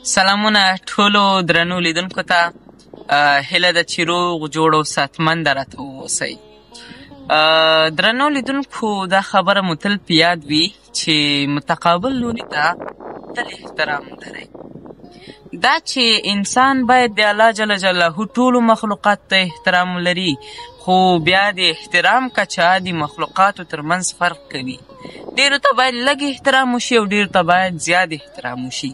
سلامونه ټولو درنو لیدونکو ته هیله ده چې روغ جوړ او صحتمنده راته واوسئ. درنو لیدونکو دا خبره مو تل په یاد وي چې متقابل لوري ته تل احترام لرئ. دا چې انسان باید د الله جل جلاله ټولو مخلوقات ته احترام لري، خو بیا د احترام کچه د مخلوقاتو ترمنځ فرق کوي. ډېرو ته باید لږ احترام وشي او ډېرو ته باید زیات احترام وشي،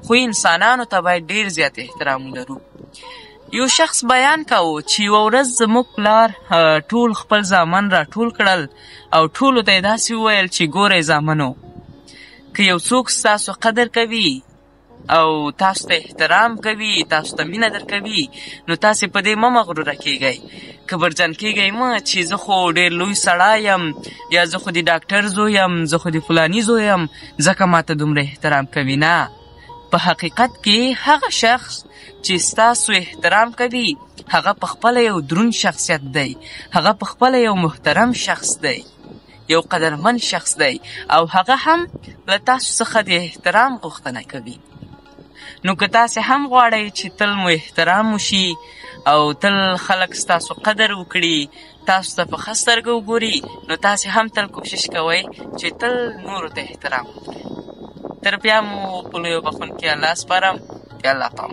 خو انسانانو ته باید ډېر زیات احترام ولرو. یو شخص بیان کاوه چې یوه ورځ زموږ پلار ټول خپل زامن راټول کړل او ټولو ته یې داسې وویل چې ګورئ زامنو، که یو څوک ستاسو قدر کوي او تاسو ته احترام کوي، تاسو ته مینه درکوي، نو تاسې په دې مه مغروره کیږئ، کبرجن کیږئ مه چې زه خو ډېر لوی سړی یم، یا زه خو د ډاکټر زوی یم، زه خو د فلاني زوی یم، ځکه ماته دومره احترام کوي. نه، په حقیقت کې هغه شخص چې ستاسو احترام کوي هغه پخپله یو دروند شخصیت دی، هغه پخپله یو محترم شخص دی، یو قدرمن شخص دی، او هغه هم له تاسو څخه د احترام غوښتنه کوي. نو که تاسې هم غواړئ چې تل مو احترام وشي او تل خلک ستاسو قدر وکړي، تاسو ته په ښه سترګه وګوري، نو تاسې هم تل کوشش کوئ چې تل نورو ته احترام وکړئ. تر بیا مو په لویو بخښونکي الله سپارم. د الله پام.